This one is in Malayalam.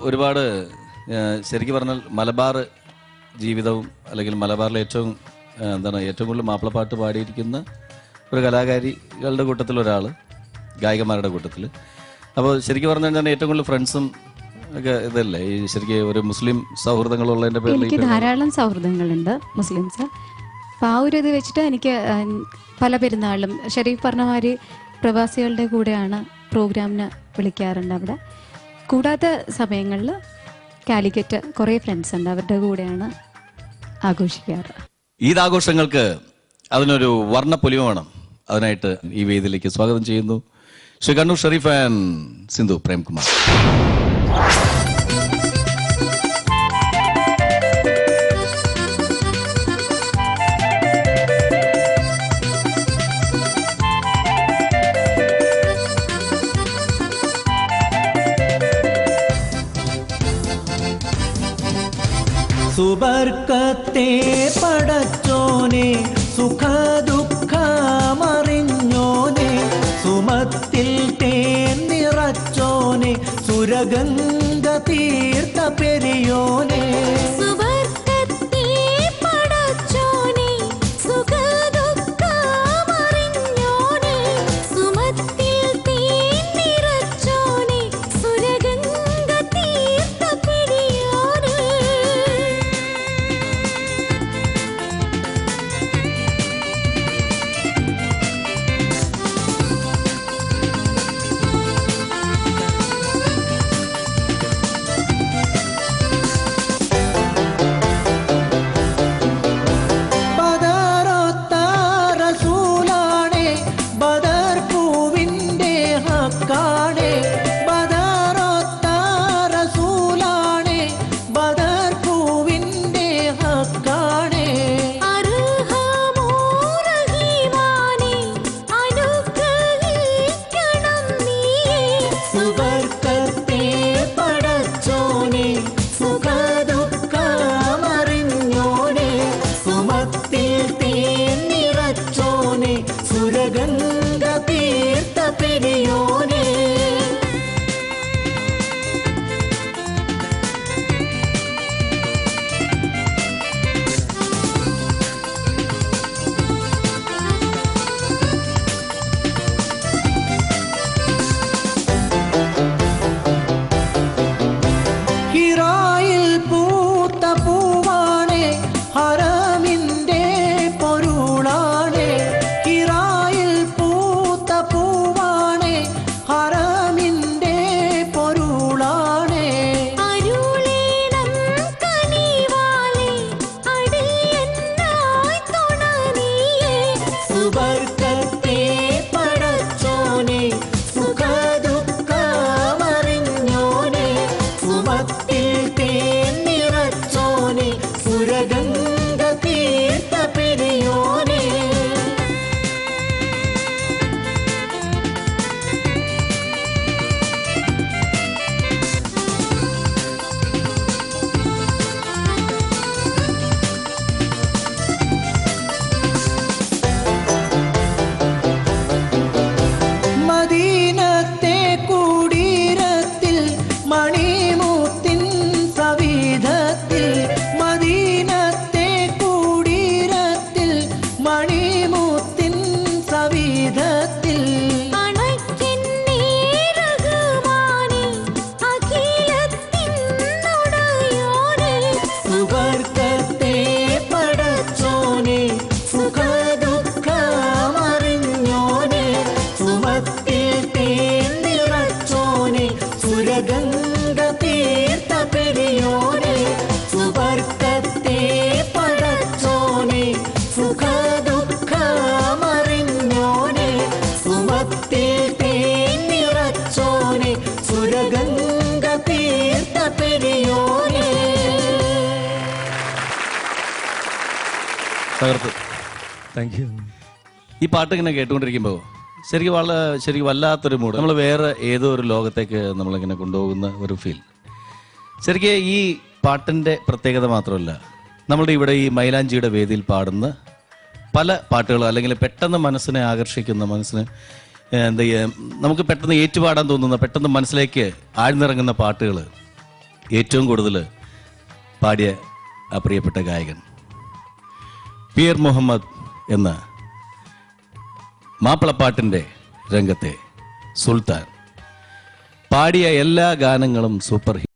ഒരുപാട് ശരിക്കും പറഞ്ഞാൽ മലബാർ ജീവിതവും അല്ലെങ്കിൽ മലബാറിലെ ഏറ്റവും കൂടുതൽ മാപ്പിളപ്പാട്ട് പാടിയിരിക്കുന്ന ഒരു കലാകാരികളുടെ കൂട്ടത്തിൽ ഒരാൾ, ഗായികമാരുടെ കൂട്ടത്തിൽ. അപ്പോൾ ശരിക്കും പറഞ്ഞു കഴിഞ്ഞാൽ ഏറ്റവും കൂടുതൽ ഫ്രണ്ട്സും ഒക്കെ ഇതല്ലേ ഈ ശരിക്കും ഒരു മുസ്ലിം സൗഹൃദങ്ങളുള്ളതിൻ്റെ പേരിൽ? എനിക്ക് ധാരാളം സൗഹൃദങ്ങളുണ്ട് മുസ്ലിംസ്. അപ്പോൾ ആ ഒരു ഇത് വെച്ചിട്ട് എനിക്ക് പല പെരുന്നാളിലും ഷെരീഫ് പറഞ്ഞ മാതിരി പ്രവാസികളുടെ കൂടെയാണ് പ്രോഗ്രാമിന് വിളിക്കാറുണ്ട് അവിടെ. കൂടാത്ത സമയങ്ങളിൽ കാലിക്കറ്റ് കുറേ ഫ്രണ്ട്സ് ഉണ്ട്, അവരുടെ കൂടെയാണ് ആഘോഷിക്കാറ്. ഈദാഘോഷങ്ങൾക്ക് അതിനൊരു വർണ്ണപ്പൊലിമ വേണം. അതിനായിട്ട് ഈ വേദിയിലേക്ക് സ്വാഗതം ചെയ്യുന്നു ശ്രീ കണ്ണൂർ ഷെരീഫ് ആൻഡ് സിന്ധു പ്രേംകുമാർ. സുബർക്കത്തെ പടച്ചോനെ, സുഖ ദുഃഖമറിഞ്ഞോനെ, സുമത്തിൽ തേൻ നിറച്ചോനെ, സുരഗംഗ തീർത്ത പെരിയോനെ. തകർത്ത്. Thank you. ഈ പാട്ട് ഇങ്ങനെ കേട്ടുകൊണ്ടിരിക്കുമ്പോൾ ശരിക്കും വല്ലാത്തൊരു മൂഡ്, നമ്മൾ വേറെ ഏതോ ഒരു ലോകത്തേക്ക് നമ്മളിങ്ങനെ കൊണ്ടുപോകുന്ന ഒരു ഫീൽ. ശരിക്കും ഈ പാട്ടിൻ്റെ പ്രത്യേകത മാത്രമല്ല, നമ്മളുടെ ഇവിടെ ഈ മൈലാഞ്ചിയുടെ വേദിയിൽ പാടുന്ന പല പാട്ടുകൾ അല്ലെങ്കിൽ പെട്ടെന്ന് മനസ്സിനെ ആകർഷിക്കുന്ന, മനസ്സിന് നമുക്ക് പെട്ടെന്ന് ഏറ്റുപാടാൻ തോന്നുന്ന, പെട്ടെന്ന് മനസ്സിലേക്ക് ആഴ്ന്നിറങ്ങുന്ന പാട്ടുകൾ ഏറ്റവും കൂടുതൽ പാടിയ ആ പ്രിയപ്പെട്ട ഗായകൻ പി.ആർ. മുഹമ്മദ് എന്ന മാപ്പിളപ്പാട്ടിൻ്റെ രംഗത്തെ സുൽത്താൻ പാടിയ എല്ലാ ഗാനങ്ങളും സൂപ്പർ ഹിറ്റ്.